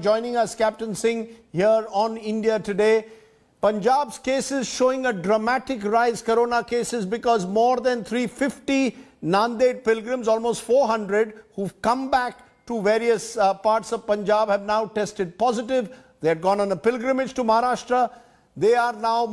joining us, Captain Singh, here on India Today. Punjab's cases showing a dramatic rise, corona cases, because more than 350 Nanded pilgrims, almost 400, who've come back to various parts of Punjab have now tested positive. They had gone on a pilgrimage to Maharashtra. They are now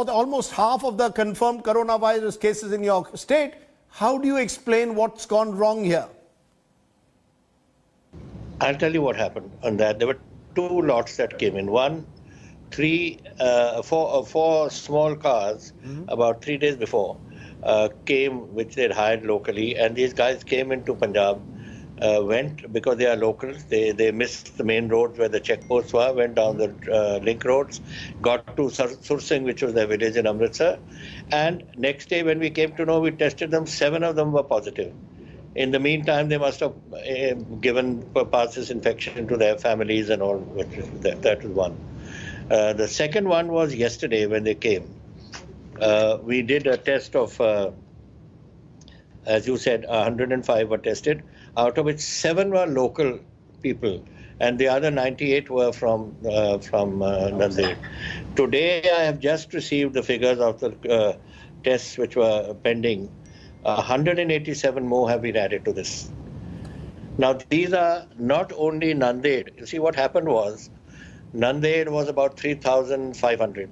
almost half of the confirmed coronavirus cases in your state. How do you explain what's gone wrong here? I'll tell you what happened on that. There were two lots that came in. Four small cars about 3 days before came, which they'd hired locally, and these guys came into Punjab, went, because they are locals, they missed the main roads where the checkposts were, went down the link roads, got to Sur Singh, which was their village in Amritsar, and next day when we came to know, we tested them, 7 of them were positive. In the meantime, they must have given passed this infection to their families and all. That was one. The second one was yesterday when they came. We did a test of, as you said, 105 were tested, out of which 7 were local people, and the other 98 were from Nanded. Today, I have just received the figures of the tests which were pending. 187 more have been added to this. Now, these are not only Nanded. You see, what happened was, Nanded was about 3,500.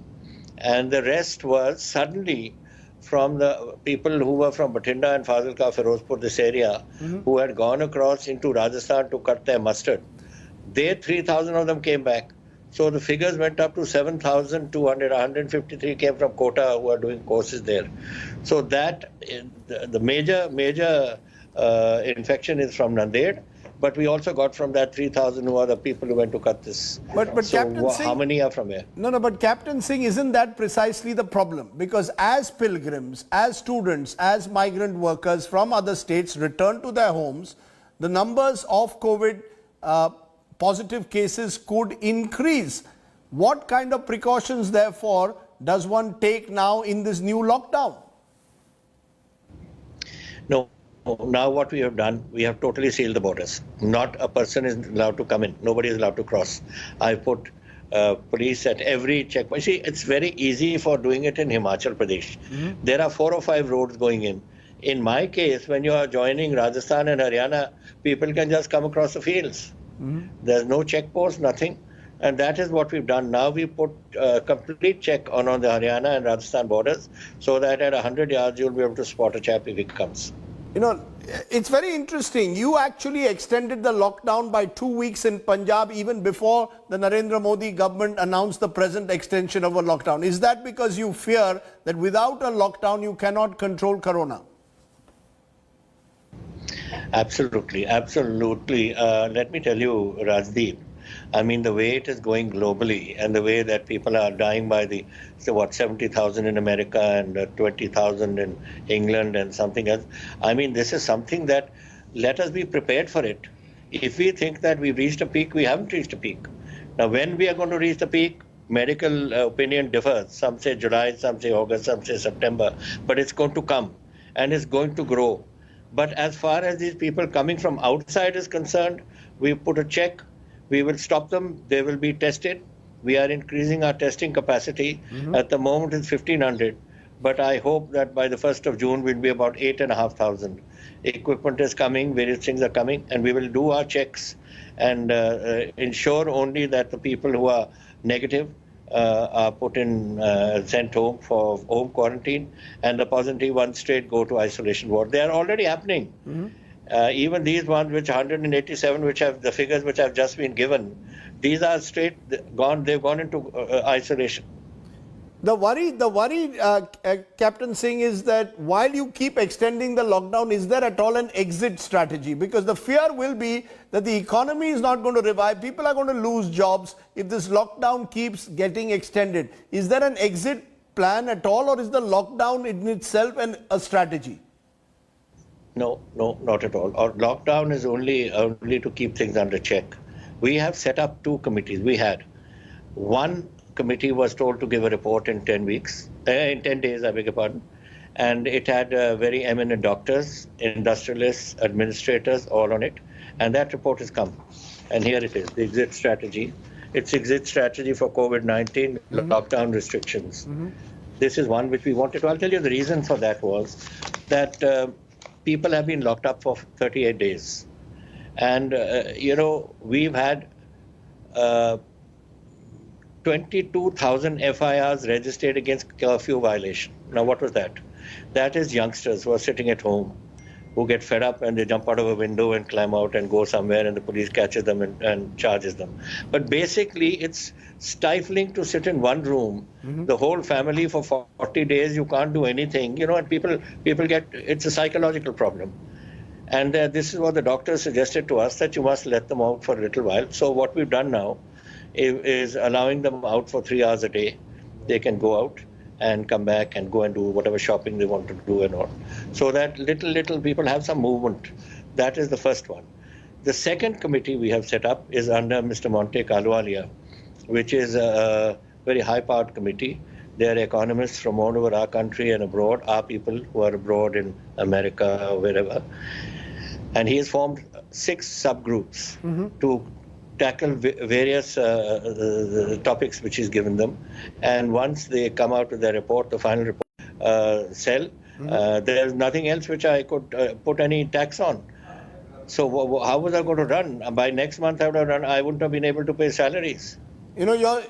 And the rest was suddenly from the people who were from Bathinda and Fazilka, Firozpur, this area, who had gone across into Rajasthan to cut their mustard. 3,000 of them came back. So the figures went up to 7,200. 153 came from Kota who are doing courses there. So that the major infection is from Nanded, but we also got from that 3,000 who are the people who went to cut this. But so Captain Singh, how many are from here? No, but Captain Singh, isn't that precisely the problem? Because as pilgrims, as students, as migrant workers from other states return to their homes, the numbers of COVID positive cases could increase. What kind of precautions, therefore, does one take now in this new lockdown? No. Now what we have done, we have totally sealed the borders. Not a person is allowed to come in. Nobody is allowed to cross. I put police at every checkpoint. See, it's very easy for doing it in Himachal Pradesh. There are 4 or 5 roads going in. In my case, when you are joining Rajasthan and Haryana, people can just come across the fields. There's no checkpost, nothing. And that is what we've done. Now we put a complete check on the Haryana and Rajasthan borders, so that at 100 yards you'll be able to spot a chap if he comes. You know, it's very interesting. You actually extended the lockdown by 2 weeks in Punjab even before the Narendra Modi government announced the present extension of a lockdown. Is that because you fear that without a lockdown you cannot control corona? Absolutely, absolutely. Let me tell you, Rajdeep, I mean, the way it is going globally and the way that people are dying by 70,000 in America and 20,000 in England and something else. I mean, this is something that, let us be prepared for it. If we think that we've reached a peak, we haven't reached a peak. Now, when we are going to reach the peak, medical opinion differs. Some say July, some say August, some say September. But it's going to come and it's going to grow. But as far as these people coming from outside is concerned, we put a check. We will stop them. They will be tested. We are increasing our testing capacity. At the moment, it's 1,500. But I hope that by the 1st of June, we'll be about 8,500. Equipment is coming. Various things are coming. And we will do our checks and ensure only that the people who are negative are put in, sent home for home quarantine. And the positive ones straight go to isolation ward. They are already happening. Even these ones, which 187, which have the figures which have just been given, these are straight gone. They've gone into isolation. The worry, Captain Singh, is that while you keep extending the lockdown, is there at all an exit strategy? Because the fear will be that the economy is not going to revive. People are going to lose jobs if this lockdown keeps getting extended. Is there an exit plan at all, or is the lockdown in itself a strategy? No, not at all. Our lockdown is only to keep things under check. We have set up 2 committees. We had one committee was told to give a report in 10 days, I beg your pardon. And it had very eminent doctors, industrialists, administrators, all on it. And that report has come. and here it is, the exit strategy. It's exit strategy for COVID-19 lockdown restrictions. This is one which we wanted to. I'll tell you the reason for that was that people have been locked up for 38 days. And, we've had 22,000 FIRs registered against curfew violation. Now, what was that? That is youngsters who are sitting at home, who get fed up and they jump out of a window and climb out and go somewhere and the police catches them and charges them. But basically, it's stifling to sit in one room, the whole family for 40 days, you can't do anything, and people get, it's a psychological problem. And this is what the doctor suggested to us, that you must let them out for a little while. So what we've done now is allowing them out for 3 hours a day. They can go out and come back and go and do whatever shopping they want to do and all. So that little people have some movement. That is the first one. The second committee we have set up is under Mr. Montek Ahluwalia, which is a very high-powered committee. They are economists from all over our country and abroad, our people who are abroad in America or wherever. And he has formed 6 subgroups to tackle various topics which he's given them. And once they come out with their report, the final report, there's nothing else which I could put any tax on. So how was I going to run? By next month I wouldn't have been able to pay salaries.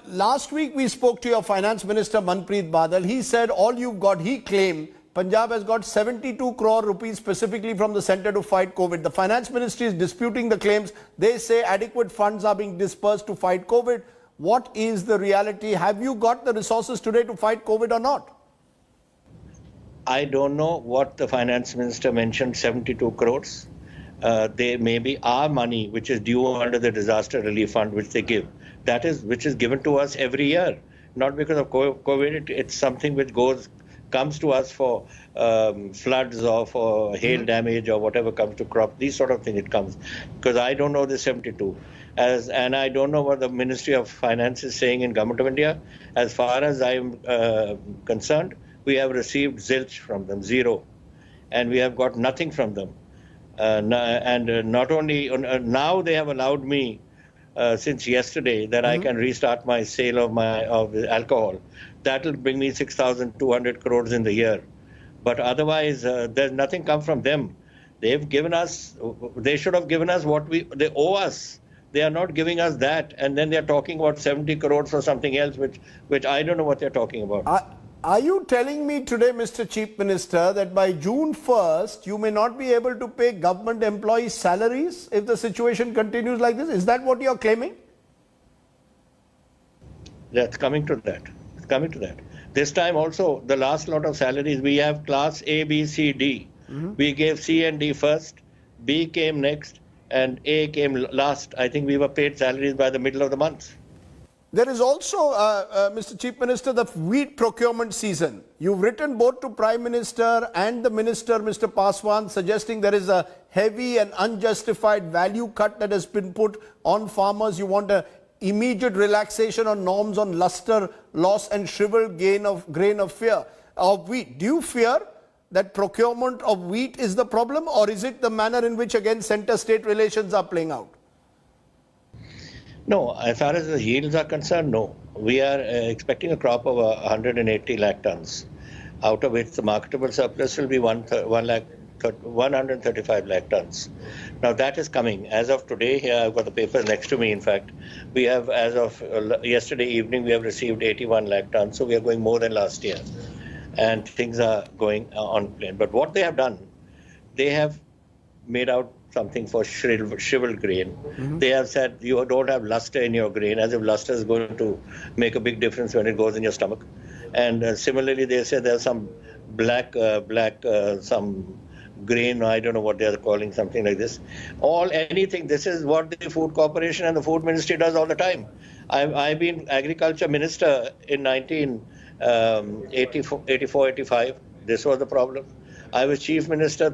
Last week we spoke to your finance minister Manpreet Badal. He said all you've got, he claimed, Punjab has got 72 crore rupees specifically from the centre to fight COVID. The finance ministry is disputing the claims. They say adequate funds are being dispersed to fight COVID. What is the reality? Have you got the resources today to fight COVID or not? I don't know what the finance minister mentioned, 72 crores. They may be our money, which is due under the disaster relief fund, which they give. That is, which is given to us every year, not because of COVID. It's something which comes to us for floods or for hail damage or whatever comes to crop, these sort of things it comes. Because I don't know the 72. And I don't know what the Ministry of Finance is saying in Government of India. As far as I am concerned, we have received zilch from them, zero. And we have got nothing from them. Not only, now they have allowed me since yesterday that I can restart my sale of alcohol. That will bring me 6,200 crores in the year. But otherwise, there's nothing come from them. They've given us, they should have given us what they owe us. They are not giving us that. And then they're talking about 70 crores or something else, which I don't know what they're talking about. Are you telling me today, Mr. Chief Minister, that by June 1st, you may not be able to pay government employees' salaries if the situation continues like this? Is that what you're claiming? That's coming to that. It's coming to that. This time also, the last lot of salaries, we have class A, B, C, D. We gave C and D first, B came next, and A came last. I think we were paid salaries by the middle of the month. There is also, Mr. Chief Minister, the wheat procurement season. You've written both to Prime Minister and the Minister, Mr. Paswan, suggesting there is a heavy and unjustified value cut that has been put on farmers. You want an immediate relaxation on norms on luster loss and shriveled grain of wheat. Do you fear that procurement of wheat is the problem, or is it the manner in which, again, center-state relations are playing out? No, as far as the yields are concerned, no. We are expecting a crop of 180 lakh tons, out of which the marketable surplus will be 135 lakh tons. Now that is coming. As of today, here I've got the papers next to me, in fact. We have, as of yesterday evening, we have received 81 lakh tons, so we are going more than last year. And things are going on plan. But what they have done, they have made out something for shriveled grain. They have said you don't have luster in your grain, as if luster is going to make a big difference when it goes in your stomach. And similarly, they say there's some some grain, I don't know what they're calling, something like this. Anything. This is what the Food Corporation and the Food Ministry does all the time. I've been Agriculture Minister in 1984-85. This was the problem. I was Chief Minister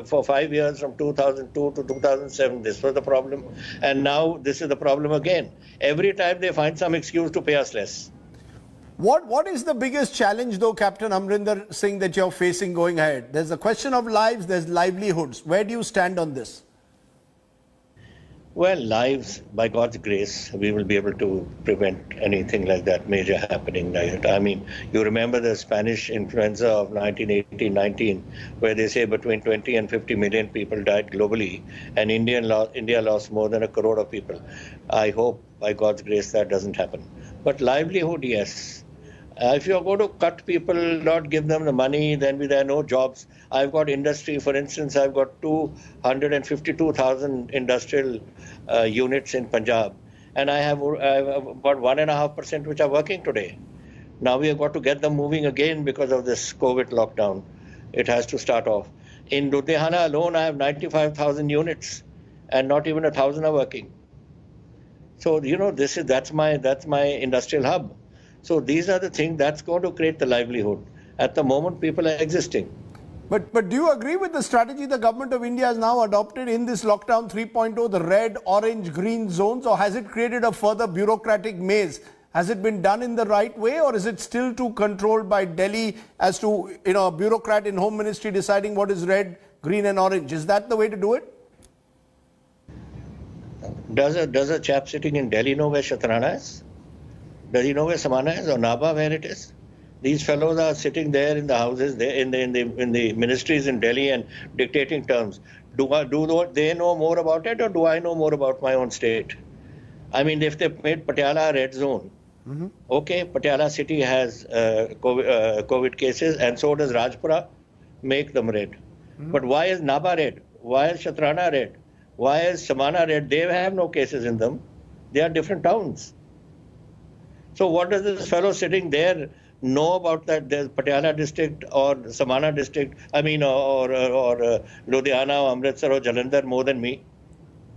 for 5 years, from 2002 to 2007. This was the problem. And now this is the problem again. Every time they find some excuse to pay us less. What is the biggest challenge, though, Captain Amrinder Singh, that you're facing going ahead? There's a question of lives, there's livelihoods. Where do you stand on this? Well, lives, by God's grace, we will be able to prevent anything like that major happening. I mean, you remember the Spanish influenza of 1918-19, where they say between 20 and 50 million people died globally, and India lost more than 1 crore of people. I hope, by God's grace, that doesn't happen. But livelihood, yes. If you're going to cut people, not give them the money, then there are no jobs. I've got industry, for instance, I've got 252,000 industrial units in Punjab, and I have about 1.5% which are working today. Now we have got to get them moving again because of this COVID lockdown. It has to start off. In Ludhiana alone, I have 95,000 units, and not even 1,000 are working. So that's my industrial hub. So these are the things that's going to create the livelihood. At the moment, people are existing. But do you agree with the strategy the government of India has now adopted in this lockdown 3.0, the red, orange, green zones, or has it created a further bureaucratic maze? Has it been done in the right way, or is it still too controlled by Delhi as to a bureaucrat in Home Ministry deciding what is red, green and orange? Is that the way to do it? Does a chap sitting in Delhi know where Shatrana is? Does he know where Samana is or Nabha where it is? These fellows are sitting there in the houses, in the ministries in Delhi and dictating terms. Do they know more about it, or do I know more about my own state? I mean, if they made Patiala a red zone, okay, Patiala city has COVID cases, and so does Rajpura. Make them red. But why is Nabha red? Why is Shatrana red? Why is Samana red? They have no cases in them. They are different towns. So what does this fellow sitting there know about that the Patiala district or Samana district, or Ludhiana or Amritsar or Jalandhar more than me?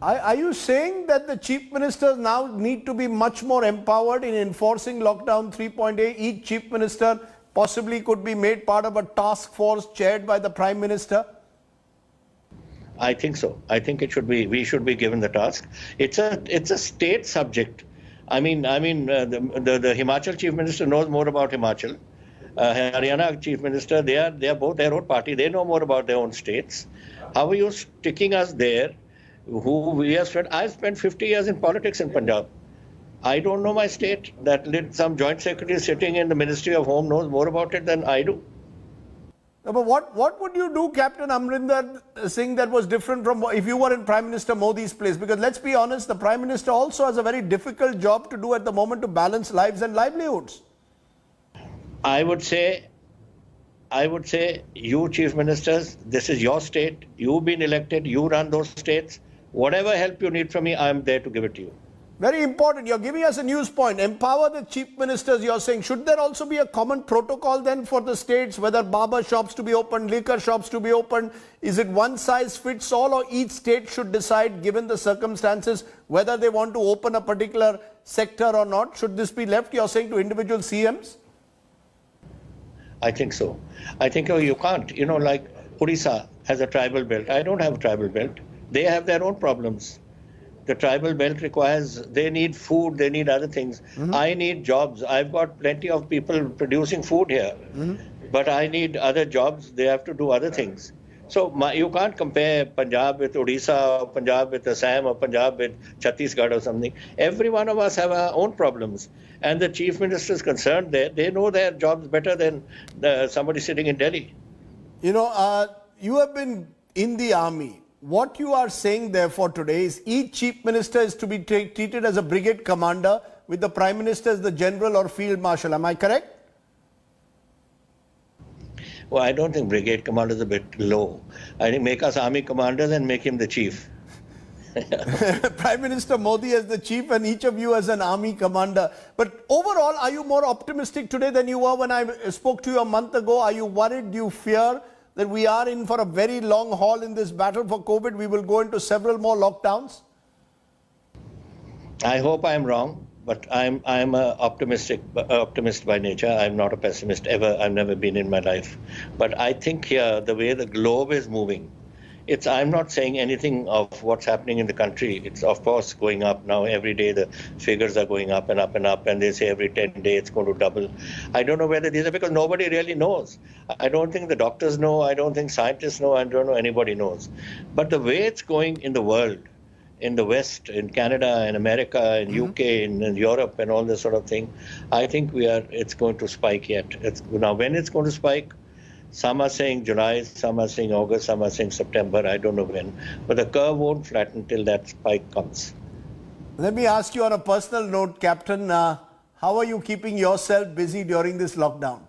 Are you saying that the chief ministers now need to be much more empowered in enforcing lockdown 3.8? Each chief minister possibly could be made part of a task force chaired by the Prime Minister? I think so. I think we should be given the task. It's a state subject. I mean, the Himachal Chief Minister knows more about Himachal. Haryana Chief Minister, they are both their own party. They know more about their own states. How are you sticking us there? I've spent 50 years in politics in Punjab. I don't know my state. Some joint secretary sitting in the Ministry of Home knows more about it than I do. No, but what would you do, Captain Amrinder Singh, that was different from if you were in Prime Minister Modi's place? Because let's be honest, the Prime Minister also has a very difficult job to do at the moment to balance lives and livelihoods. I would say, you chief ministers, this is your state. You've been elected. You run those states. Whatever help you need from me, I'm there to give it to you. Very important. You're giving us a news point. Empower the chief ministers, you're saying. Should there also be a common protocol then for the states, whether barber shops to be open, liquor shops to be open? Is it one size fits all, or each state should decide, given the circumstances, whether they want to open a particular sector or not? Should this be left, you're saying, to individual CMs? I think so. I think you can't. Like Odisha has a tribal belt. I don't have a tribal belt. They have their own problems. The tribal belt they need food, they need other things. I need jobs. I've got plenty of people producing food here, but I need other jobs. They have to do other things. So you can't compare Punjab with Odisha, or Punjab with Assam, or Punjab with Chhattisgarh or something. Every one of us have our own problems. And the chief minister is concerned they know their jobs better than somebody sitting in Delhi. You have been in the army. What you are saying therefore today is each chief minister is to be treated as a brigade commander, with the Prime Minister as the general or field marshal. Am I correct? Well, I don't think brigade commander is a bit low. I think make us army commanders and make him the chief. Prime Minister Modi as the chief and each of you as an army commander. But overall, are you more optimistic today than you were when I spoke to you a month ago? Are you worried? Do you fear that we are in for a very long haul in this battle for COVID? We will go into several more lockdowns? I hope I'm wrong, but I'm an optimist by nature. I'm not a pessimist ever. I've never been in my life. But I think here, the way the globe is moving, I'm not saying anything of what's happening in the country. It's of course going up now. Every day the figures are going up and up and up, and they say every 10 days it's going to double. I don't know whether these are, because nobody really knows. I don't think the doctors know. I don't think scientists know. I don't know anybody knows. But the way it's going in the world, in the West, in Canada, in America, in UK, in Europe, and all this sort of thing, I think it's going to spike yet. Now, when it's going to spike, some are saying July, some are saying August, some are saying September. I don't know when. But the curve won't flatten till that spike comes. Let me ask you on a personal note, Captain, how are you keeping yourself busy during this lockdown?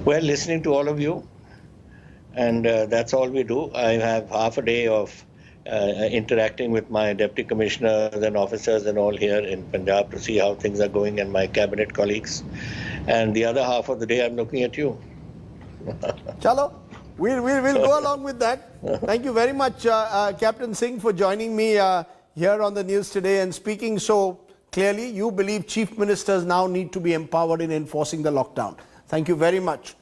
Well, listening to all of you, and that's all we do. I have half a day of interacting with my deputy commissioners and officers and all here in Punjab to see how things are going, and my cabinet colleagues. And the other half of the day, I'm looking at you. Chalo, we'll go along with that. Thank you very much, Captain Singh, for joining me here on the news today and speaking so clearly. You believe chief ministers now need to be empowered in enforcing the lockdown. Thank you very much.